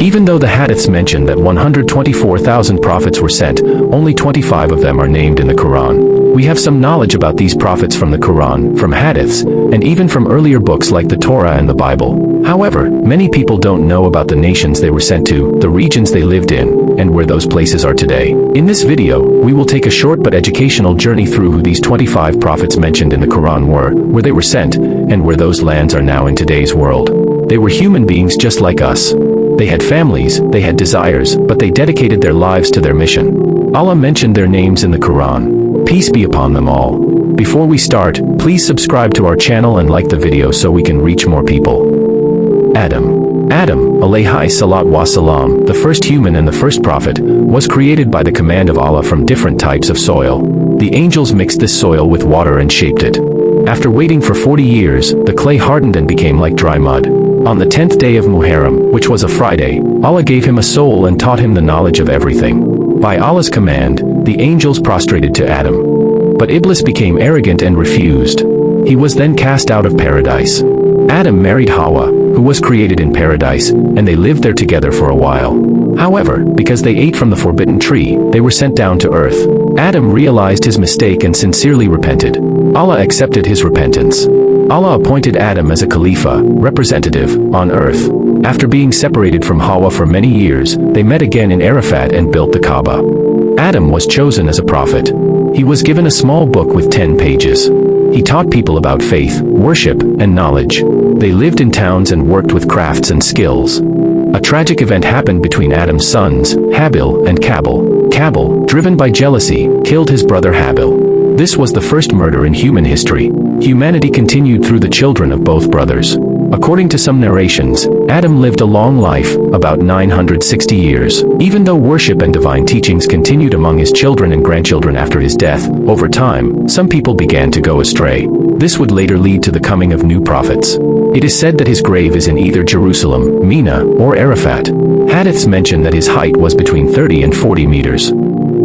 Even though the hadiths mention that 124,000 prophets were sent, only 25 of them are named in the Qur'an. We have some knowledge about these prophets from the Qur'an, from hadiths, and even from earlier books like the Torah and the Bible. However, many people don't know about the nations they were sent to, the regions they lived in, and where those places are today. In this video, we will take a short but educational journey through who these 25 prophets mentioned in the Qur'an were, where they were sent, and where those lands are now in today's world. They were human beings just like us. They had families, they had desires, but they dedicated their lives to their mission. Allah mentioned their names in the Qur'an. Peace be upon them all. Before we start, please subscribe to our channel and like the video so we can reach more people. Adam, alayhi salat wa salam, the first human and the first prophet, was created by the command of Allah from different types of soil. The angels mixed this soil with water and shaped it. After waiting for 40 years, the clay hardened and became like dry mud. On the 10th day of Muharram, which was a Friday, Allah gave him a soul and taught him the knowledge of everything. By Allah's command, the angels prostrated to Adam. But Iblis became arrogant and refused. He was then cast out of paradise. Adam married Hawa, who was created in paradise, and they lived there together for a while. However, because they ate from the forbidden tree, they were sent down to earth. Adam realized his mistake and sincerely repented. Allah accepted his repentance. Allah appointed Adam as a Khalifa, representative, on earth. After being separated from Hawa for many years, they met again in Arafat and built the Kaaba. Adam was chosen as a prophet. He was given a small book with 10 pages. He taught people about faith, worship, and knowledge. They lived in towns and worked with crafts and skills. A tragic event happened between Adam's sons, Habil and Kabil. Kabil, driven by jealousy, killed his brother Habil. This was the first murder in human history. Humanity continued through the children of both brothers. According to some narrations, Adam lived a long life, about 960 years. Even though worship and divine teachings continued among his children and grandchildren after his death, over time, some people began to go astray. This would later lead to the coming of new prophets. It is said that his grave is in either Jerusalem, Mina, or Arafat. Hadiths mention that his height was between 30 and 40 meters.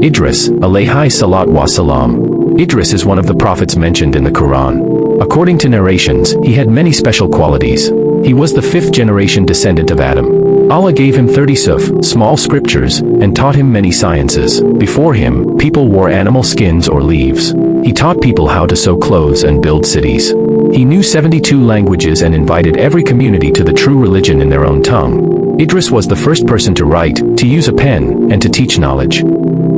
Idris, alayhi salat wa salam. Idris is one of the prophets mentioned in the Qur'an. According to narrations, he had many special qualities. He was the 5th generation descendant of Adam. Allah gave him 30 suf, small scriptures, and taught him many sciences. Before him, people wore animal skins or leaves. He taught people how to sew clothes and build cities. He knew 72 languages and invited every community to the true religion in their own tongue. Idris was the first person to write, to use a pen, and to teach knowledge.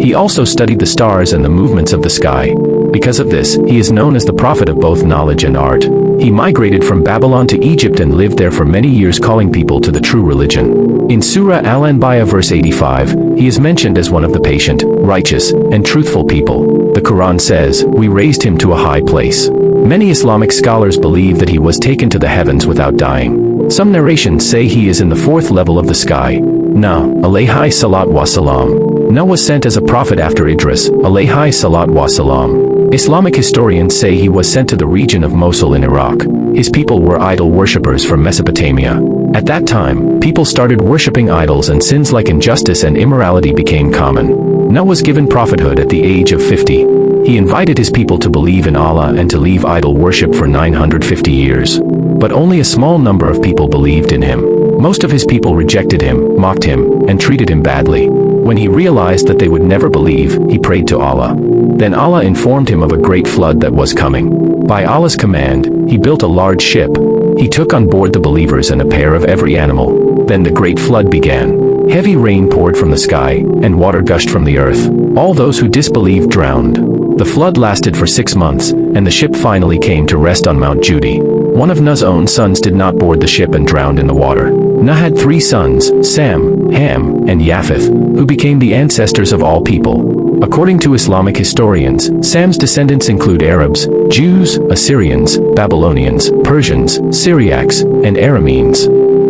He also studied the stars and the movements of the sky. Because of this, he is known as the prophet of both knowledge and art. He migrated from Babylon to Egypt and lived there for many years, calling people to the true religion. In Surah Al-Anbiya verse 85, he is mentioned as one of the patient, righteous, and truthful people. The Quran says, "We raised him to a high place." Many Islamic scholars believe that he was taken to the heavens without dying. Some narrations say he is in the 4th level of the sky. Nuh, alayhi salat wa salam. Nuh was sent as a prophet after Idris, alayhi salat wa salam. Islamic historians say he was sent to the region of Mosul in Iraq. His people were idol worshippers from Mesopotamia. At that time, people started worshipping idols and sins like injustice and immorality became common. Nuh was given prophethood at the age of 50. He invited his people to believe in Allah and to leave idol worship for 950 years. But only a small number of people believed in him. Most of his people rejected him, mocked him, and treated him badly. When he realized that they would never believe, he prayed to Allah. Then Allah informed him of a great flood that was coming. By Allah's command, he built a large ship. He took on board the believers and a pair of every animal. Then the great flood began. Heavy rain poured from the sky, and water gushed from the earth. All those who disbelieved drowned. The flood lasted for 6 months, and the ship finally came to rest on Mount Judy. One of Nuh's own sons did not board the ship and drowned in the water. Nuh had 3 sons, Sam, Ham, and Japheth, who became the ancestors of all people. According to Islamic historians, Sam's descendants include Arabs, Jews, Assyrians, Babylonians, Persians, Syriacs, and Arameans.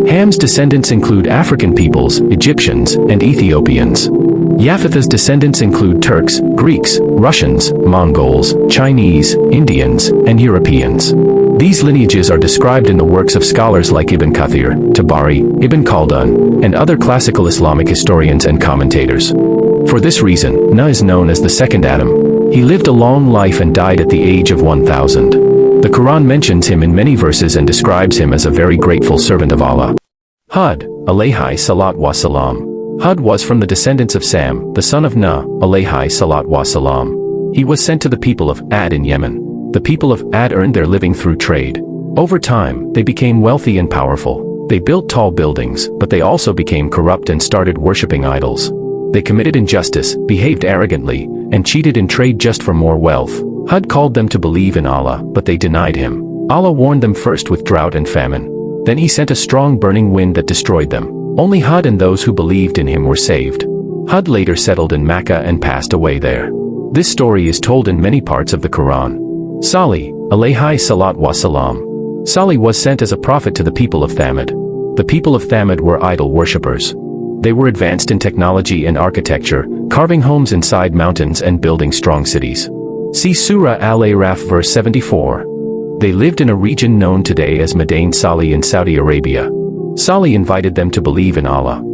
Ham's descendants include African peoples, Egyptians, and Ethiopians. Japheth's descendants include Turks, Greeks, Russians, Mongols, Chinese, Indians, and Europeans. These lineages are described in the works of scholars like Ibn Kathir, Tabari, Ibn Khaldun, and other classical Islamic historians and commentators. For this reason, Nuh is known as the second Adam. He lived a long life and died at the age of 1000. The Quran mentions him in many verses and describes him as a very grateful servant of Allah. Hud, alayhi salat wa salam. Hud was from the descendants of Sam, the son of Nuh, alayhi salat wa salam. He was sent to the people of Ad in Yemen. The people of Ad earned their living through trade. Over time, they became wealthy and powerful. They built tall buildings, but they also became corrupt and started worshipping idols. They committed injustice, behaved arrogantly, and cheated in trade just for more wealth. Hud called them to believe in Allah, but they denied him. Allah warned them first with drought and famine. Then he sent a strong burning wind that destroyed them. Only Hud and those who believed in him were saved. Hud later settled in Mecca and passed away there. This story is told in many parts of the Quran. Salih, alayhi salat wa salam. Salih was sent as a prophet to the people of Thamud. The people of Thamud were idol worshippers. They were advanced in technology and architecture, carving homes inside mountains and building strong cities. See Surah Al-Araf verse 74. They lived in a region known today as Madain Salih in Saudi Arabia. Salih invited them to believe in Allah.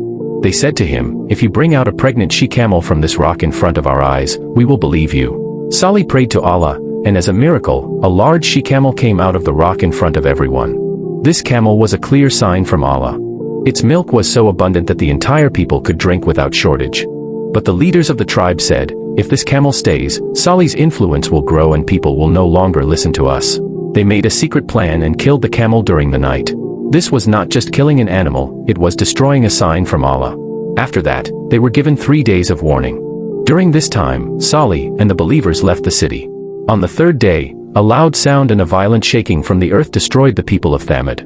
They said to him, "If you bring out a pregnant she-camel from this rock in front of our eyes, we will believe you." Salih prayed to Allah, and as a miracle, a large she-camel came out of the rock in front of everyone. This camel was a clear sign from Allah. Its milk was so abundant that the entire people could drink without shortage. But the leaders of the tribe said, "If this camel stays, Salih's influence will grow and people will no longer listen to us." They made a secret plan and killed the camel during the night. This was not just killing an animal, it was destroying a sign from Allah. After that, they were given 3 days of warning. During this time, Salih and the believers left the city. On the third day, a loud sound and a violent shaking from the earth destroyed the people of Thamud.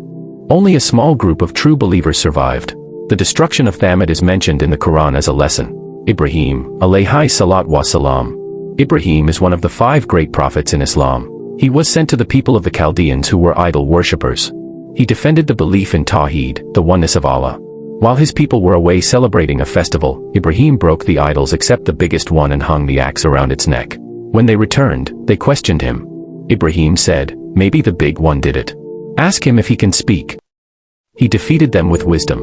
Only a small group of true believers survived. The destruction of Thamud is mentioned in the Quran as a lesson. Ibrahim, alayhi salat wa salam. Ibrahim is one of the 5 great prophets in Islam. He was sent to the people of the Chaldeans who were idol worshippers. He defended the belief in Tawheed, the oneness of Allah. While his people were away celebrating a festival, Ibrahim broke the idols except the biggest one and hung the axe around its neck. When they returned, they questioned him. Ibrahim said, "Maybe the big one did it. Ask him if he can speak." He defeated them with wisdom.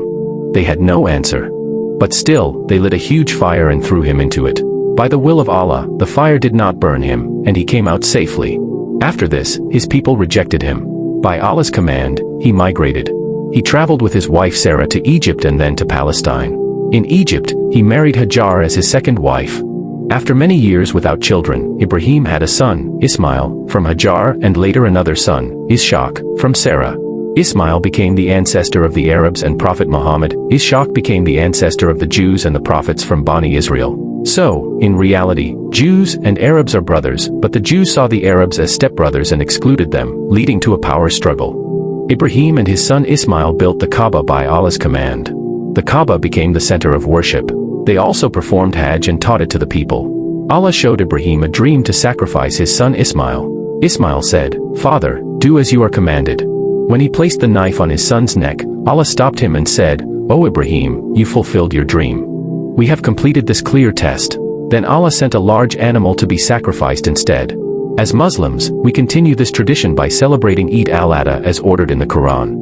They had no answer. But still, they lit a huge fire and threw him into it. By the will of Allah, the fire did not burn him, and he came out safely. After this, his people rejected him. By Allah's command, he migrated. He traveled with his wife Sarah to Egypt and then to Palestine. In Egypt, he married Hajar as his second wife. After many years without children, Ibrahim had a son, Ismail, from Hajar and later another son, Ishaq, from Sarah. Ismail became the ancestor of the Arabs and Prophet Muhammad. Ishaq became the ancestor of the Jews and the prophets from Bani Israel. So, in reality, Jews and Arabs are brothers, but the Jews saw the Arabs as stepbrothers and excluded them, leading to a power struggle. Ibrahim and his son Ismail built the Kaaba by Allah's command. The Kaaba became the center of worship. They also performed Hajj and taught it to the people. Allah showed Ibrahim a dream to sacrifice his son Ismail. Ismail said, "Father, do as you are commanded." When he placed the knife on his son's neck, Allah stopped him and said, "O Ibrahim, you fulfilled your dream. We have completed this clear test." Then Allah sent a large animal to be sacrificed instead. As Muslims, we continue this tradition by celebrating Eid al-Adha as ordered in the Quran.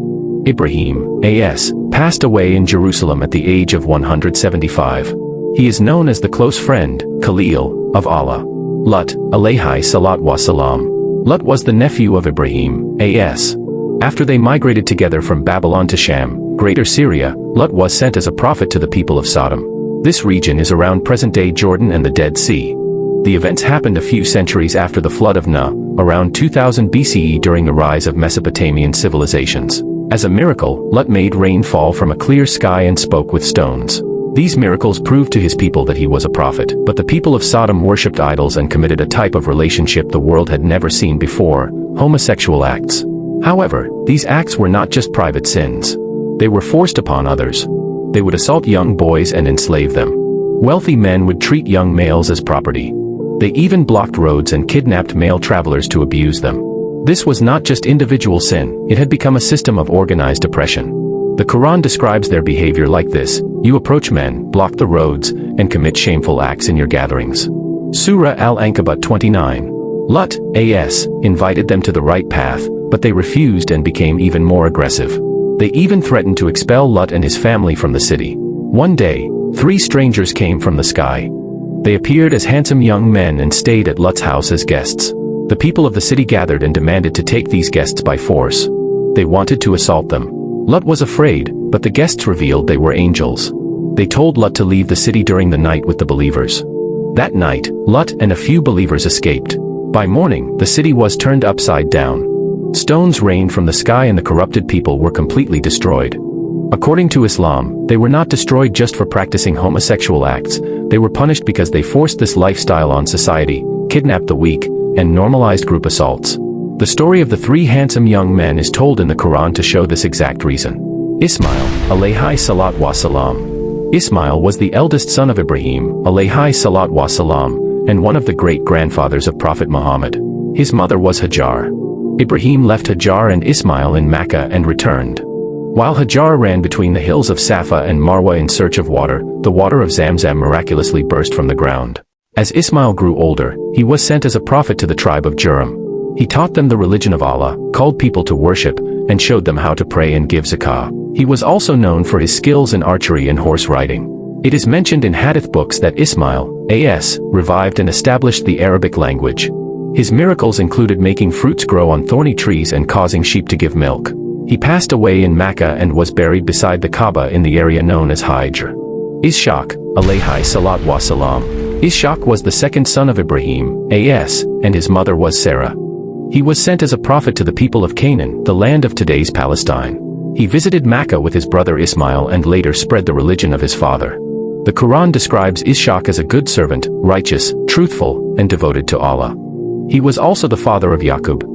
Ibrahim, a.s., passed away in Jerusalem at the age of 175. He is known as the close friend, Khalil, of Allah. Lut, alayhi salat wa salam. Lut was the nephew of Ibrahim, a.s. After they migrated together from Babylon to Sham, Greater Syria, Lut was sent as a prophet to the people of Sodom. This region is around present-day Jordan and the Dead Sea. The events happened a few centuries after the flood of Nuh, around 2000 BCE during the rise of Mesopotamian civilizations. As a miracle, Lut made rain fall from a clear sky and spoke with stones. These miracles proved to his people that he was a prophet, but the people of Sodom worshipped idols and committed a type of relationship the world had never seen before, homosexual acts. However, these acts were not just private sins. They were forced upon others. They would assault young boys and enslave them. Wealthy men would treat young males as property. They even blocked roads and kidnapped male travelers to abuse them. This was not just individual sin, it had become a system of organized oppression. The Quran describes their behavior like this: you approach men, block the roads, and commit shameful acts in your gatherings. Surah Al-Ankabut 29. Lut, a.s., invited them to the right path, but they refused and became even more aggressive. They even threatened to expel Lut and his family from the city. One day, 3 strangers came from the sky. They appeared as handsome young men and stayed at Lut's house as guests. The people of the city gathered and demanded to take these guests by force. They wanted to assault them. Lut was afraid, but the guests revealed they were angels. They told Lut to leave the city during the night with the believers. That night, Lut and a few believers escaped. By morning, the city was turned upside down. Stones rained from the sky and the corrupted people were completely destroyed. According to Islam, they were not destroyed just for practicing homosexual acts, they were punished because they forced this lifestyle on society, kidnapped the weak, and normalized group assaults. The story of the three handsome young men is told in the Quran to show this exact reason. Ismail, alayhi salat wa salam. Ismail was the eldest son of Ibrahim, alayhi salat wa salam, and one of the great-grandfathers of Prophet Muhammad. His mother was Hajar. Ibrahim left Hajar and Ismail in Mecca and returned. While Hajar ran between the hills of Safa and Marwa in search of water, the water of Zamzam miraculously burst from the ground. As Ismail grew older, he was sent as a prophet to the tribe of Juram. He taught them the religion of Allah, called people to worship, and showed them how to pray and give zakah. He was also known for his skills in archery and horse riding. It is mentioned in hadith books that Ismail, a.s., revived and established the Arabic language. His miracles included making fruits grow on thorny trees and causing sheep to give milk. He passed away in Mecca and was buried beside the Kaaba in the area known as Hijr. Ishaq, alayhi salat wa salam. Ishaq was the second son of Ibrahim, a.s., and his mother was Sarah. He was sent as a prophet to the people of Canaan, the land of today's Palestine. He visited Mecca with his brother Ismail and later spread the religion of his father. The Quran describes Ishaq as a good servant, righteous, truthful, and devoted to Allah. He was also the father of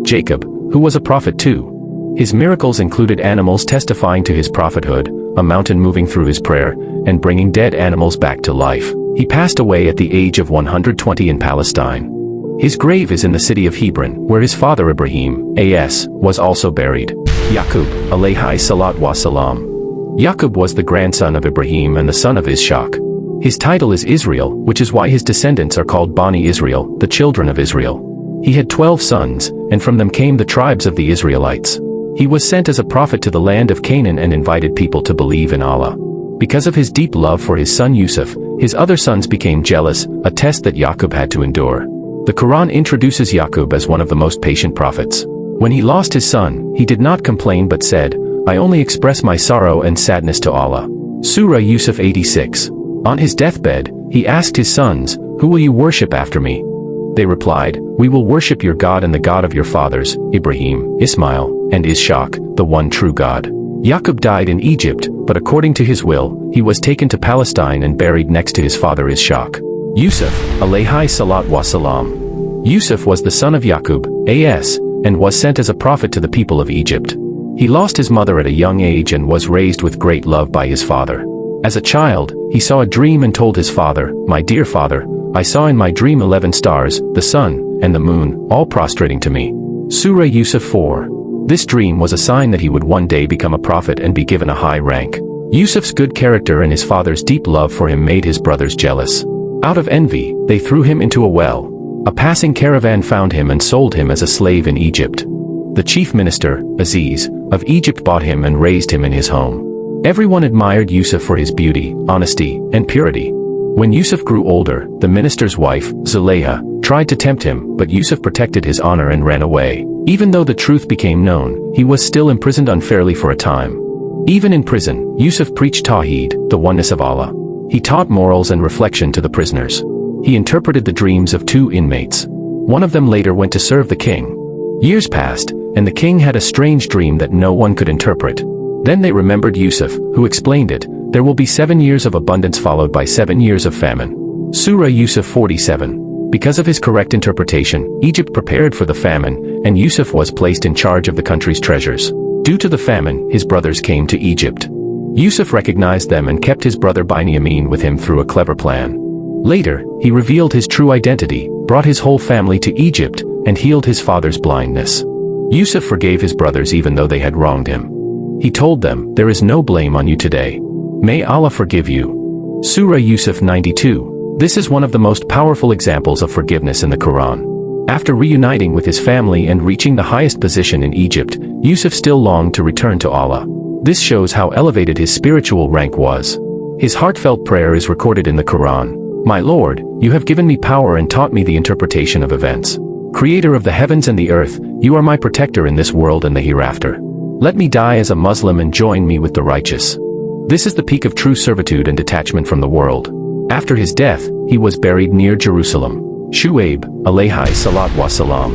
Jacob, who was a prophet too. His miracles included animals testifying to his prophethood, a mountain moving through his prayer, and bringing dead animals back to life. He passed away at the age of 120 in Palestine. His grave is in the city of Hebron, where his father Ibrahim, a.s., was also buried. Yaqub, alayhi salat wa salam. Yaqub was the grandson of Ibrahim and the son of Ishaq. His title is Israel, which is why his descendants are called Bani Israel, the children of Israel. He had 12 sons, and from them came the tribes of the Israelites. He was sent as a prophet to the land of Canaan and invited people to believe in Allah. Because of his deep love for his son Yusuf, his other sons became jealous, a test that Yaqub had to endure. The Quran introduces Yaqub as one of the most patient prophets. When he lost his son, he did not complain but said, "I only express my sorrow and sadness to Allah." Surah Yusuf 86. On his deathbed, he asked his sons, "Who will you worship after me?" They replied, "We will worship your God and the God of your fathers, Ibrahim, Ismail, and Ishaq, the one true God." Yaqub died in Egypt, but according to his will, he was taken to Palestine and buried next to his father Ishaq. Yusuf, alayhi salat wa salam. Yusuf was the son of Yaqub, a.s., and was sent as a prophet to the people of Egypt. He lost his mother at a young age and was raised with great love by his father. As a child, he saw a dream and told his father, "My dear father, I saw in my dream 11 stars, the sun, and the moon, all prostrating to me." Surah Yusuf 4. This dream was a sign that he would one day become a prophet and be given a high rank. Yusuf's good character and his father's deep love for him made his brothers jealous. Out of envy, they threw him into a well. A passing caravan found him and sold him as a slave in Egypt. The chief minister, Aziz, of Egypt bought him and raised him in his home. Everyone admired Yusuf for his beauty, honesty, and purity. When Yusuf grew older, the minister's wife, Zulayha, tried to tempt him, but Yusuf protected his honor and ran away. Even though the truth became known, he was still imprisoned unfairly for a time. Even in prison, Yusuf preached Tawheed, the oneness of Allah. He taught morals and reflection to the prisoners. He interpreted the dreams of 2 inmates. One of them later went to serve the king. Years passed, and the king had a strange dream that no one could interpret. Then they remembered Yusuf, who explained it. There will be 7 years of abundance followed by 7 years of famine. Surah Yusuf 47. Because of his correct interpretation, Egypt prepared for the famine, and Yusuf was placed in charge of the country's treasures. Due to the famine, his brothers came to Egypt. Yusuf recognized them and kept his brother Binyamin with him through a clever plan. Later, he revealed his true identity, brought his whole family to Egypt, and healed his father's blindness. Yusuf forgave his brothers even though they had wronged him. He told them, "There is no blame on you today. May Allah forgive you." Surah Yusuf 92. This is one of the most powerful examples of forgiveness in the Quran. After reuniting with his family and reaching the highest position in Egypt, Yusuf still longed to return to Allah. This shows how elevated his spiritual rank was. His heartfelt prayer is recorded in the Quran. "My Lord, you have given me power and taught me the interpretation of events. Creator of the heavens and the earth, you are my protector in this world and the hereafter. Let me die as a Muslim and join me with the righteous." This is the peak of true servitude and detachment from the world. After his death, he was buried near Jerusalem. Shu'aib, alayhi salat wa salam.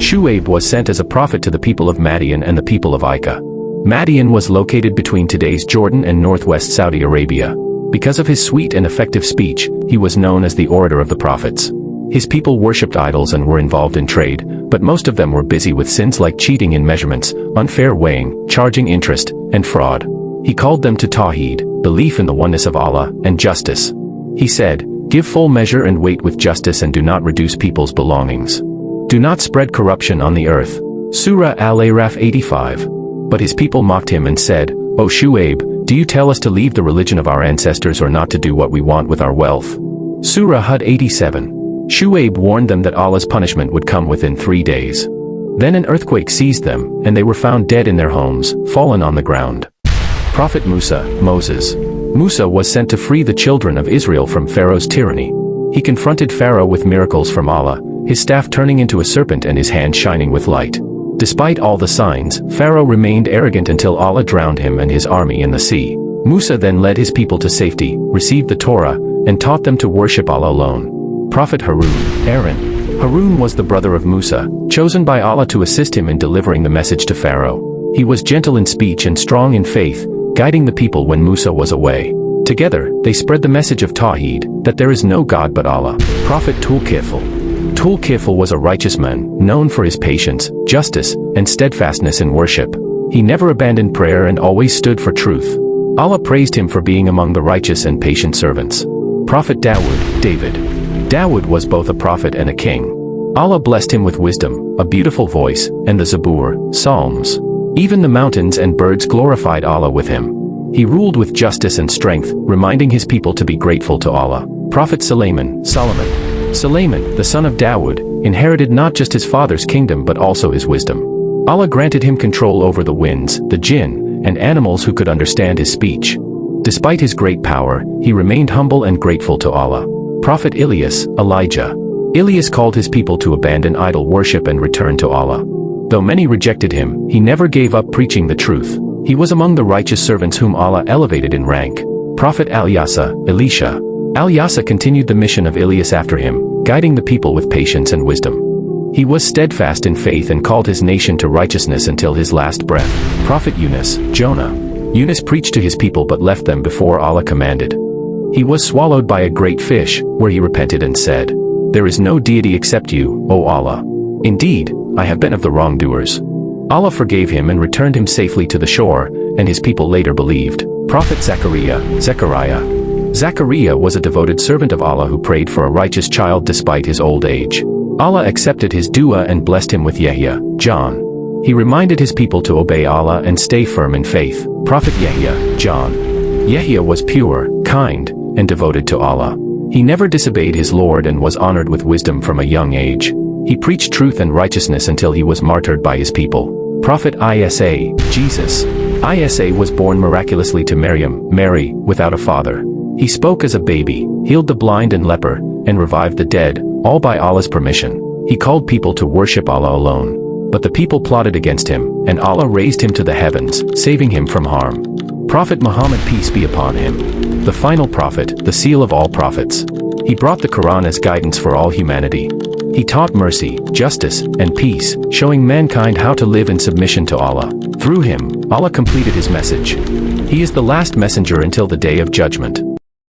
Shu'aib was sent as a prophet to the people of Madian and the people of Aika. Madian was located between today's Jordan and northwest Saudi Arabia. Because of his sweet and effective speech, he was known as the orator of the prophets. His people worshipped idols and were involved in trade, but most of them were busy with sins like cheating in measurements, unfair weighing, charging interest, and fraud. He called them to Tawheed, belief in the oneness of Allah, and justice. He said, "Give full measure and weight with justice and do not reduce people's belongings. Do not spread corruption on the earth." Surah Al-Araf 85. But his people mocked him and said, "O Shu'aib, do you tell us to leave the religion of our ancestors or not to do what we want with our wealth?" Surah Hud 87. Shu'aib warned them that Allah's punishment would come within 3 days. Then an earthquake seized them, and they were found dead in their homes, fallen on the ground. Prophet Moses. Musa was sent to free the children of Israel from Pharaoh's tyranny. He confronted Pharaoh with miracles from Allah, his staff turning into a serpent and his hand shining with light. Despite all the signs, Pharaoh remained arrogant until Allah drowned him and his army in the sea. Musa then led his people to safety, received the Torah, and taught them to worship Allah alone. Prophet Aaron. Harun was the brother of Musa, chosen by Allah to assist him in delivering the message to Pharaoh. He was gentle in speech and strong in faith, guiding the people when Musa was away. Together, they spread the message of Tawheed, that there is no God but Allah. Prophet Tulkifl was a righteous man, known for his patience, justice, and steadfastness in worship. He never abandoned prayer and always stood for truth. Allah praised him for being among the righteous and patient servants. Prophet Dawood Dawood was both a prophet and a king. Allah blessed him with wisdom, a beautiful voice, and the Zabur, Psalms. Even the mountains and birds glorified Allah with him. He ruled with justice and strength, reminding his people to be grateful to Allah. Prophet Solomon, the son of Dawood, inherited not just his father's kingdom but also his wisdom. Allah granted him control over the winds, the jinn, and animals who could understand his speech. Despite his great power, he remained humble and grateful to Allah. Prophet Elijah called his people to abandon idol worship and return to Allah. Though many rejected him, he never gave up preaching the truth. He was among the righteous servants whom Allah elevated in rank. Prophet Elisha continued the mission of Elias after him, guiding the people with patience and wisdom. He was steadfast in faith and called his nation to righteousness until his last breath. Prophet Jonah preached to his people but left them before Allah commanded. He was swallowed by a great fish, where he repented and said, "There is no deity except you, O Allah. Indeed, I have been of the wrongdoers." Allah forgave him and returned him safely to the shore, and his people later believed. Prophet Zechariah was a devoted servant of Allah who prayed for a righteous child despite his old age. Allah accepted his dua and blessed him with John. He reminded his people to obey Allah and stay firm in faith. Prophet Yahya was pure, kind, and devoted to Allah. He never disobeyed his Lord and was honored with wisdom from a young age. He preached truth and righteousness until he was martyred by his people. Prophet Jesus was born miraculously to Mary, without a father. He spoke as a baby, healed the blind and leper, and revived the dead, all by Allah's permission. He called people to worship Allah alone. But the people plotted against him, and Allah raised him to the heavens, saving him from harm. Prophet Muhammad, peace be upon him. The final prophet, the seal of all prophets. He brought the Qur'an as guidance for all humanity. He taught mercy, justice, and peace, showing mankind how to live in submission to Allah. Through him, Allah completed his message. He is the last messenger until the day of judgment.